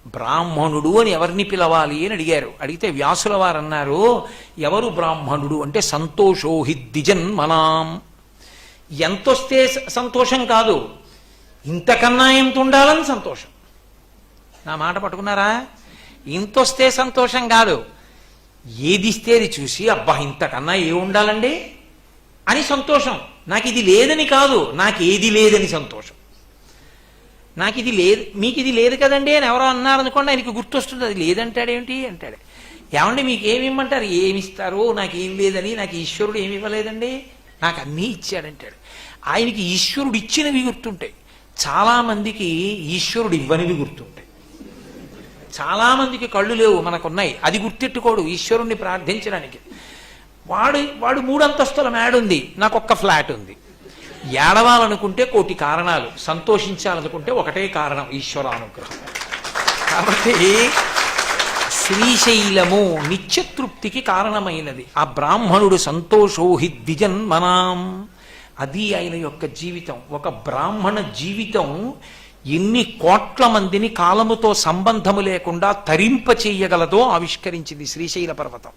బ్రాహ్మణుడు అని ఎవరిని పిలవాలి అని అడిగారు. అడిగితే వ్యాసుల వారు అన్నారు, ఎవరు బ్రాహ్మణుడు అంటే సంతోషోహి ద్విజన్మనాం. ఎంతొస్తే సంతోషం కాదు, ఇంతకన్నా ఎంత ఉండాలని సంతోషం. నా మాట పట్టుకున్నారా? ఇంతొస్తే సంతోషం కాదు, ఏదిస్తే అది చూసి అబ్బా ఇంతకన్నా ఏ ఉండాలండి అని సంతోషం. నాకు ఇది లేదని కాదు, నాకు ఏది లేదని సంతోషం. నాకు ఇది లేదు, మీకు ఇది లేదు కదండి అని ఎవరో అన్నారనుకోండి, ఆయనకి గుర్తొస్తుంది అది లేదంటాడేమిటి అంటాడు. ఏమండి మీకు ఏమి ఇమ్మంటారు? ఏమిస్తారు, నాకు ఏం లేదని, నాకు ఈశ్వరుడు ఏమి ఇవ్వలేదండి, నాకు అన్నీ ఇచ్చాడంటాడు. ఆయనకి ఈశ్వరుడు ఇచ్చినవి గుర్తుంటాయి, చాలామందికి ఈశ్వరుడు ఇవ్వనివి గుర్తుంటాయి. చాలామందికి కళ్ళు లేవు, మనకున్నాయి, అది గుర్తెట్టుకోడు ఈశ్వరుణ్ణి ప్రార్థించడానికి. వాడు 3 అంతస్తుల మేడ ఉంది, నాకు ఒక్క ఫ్లాట్ ఉంది. ఏడవాలనుకుంటే 1,000 కారణాలు, సంతోషించాలనుకుంటే ఒకటే కారణం, ఈశ్వరానుగ్రహం. కాబట్టి శ్రీశైలము నిత్యతృప్తికి కారణమైనది. ఆ బ్రాహ్మణుడు సంతోషోహి ద్విజన్మనాం, అది ఆయన యొక్క జీవితం. ఒక బ్రాహ్మణ జీవితం ఎన్ని కోట్ల మందిని కాలముతో సంబంధము లేకుండా తరింప చేయగలదో ఆవిష్కరించింది శ్రీశైల పర్వతం.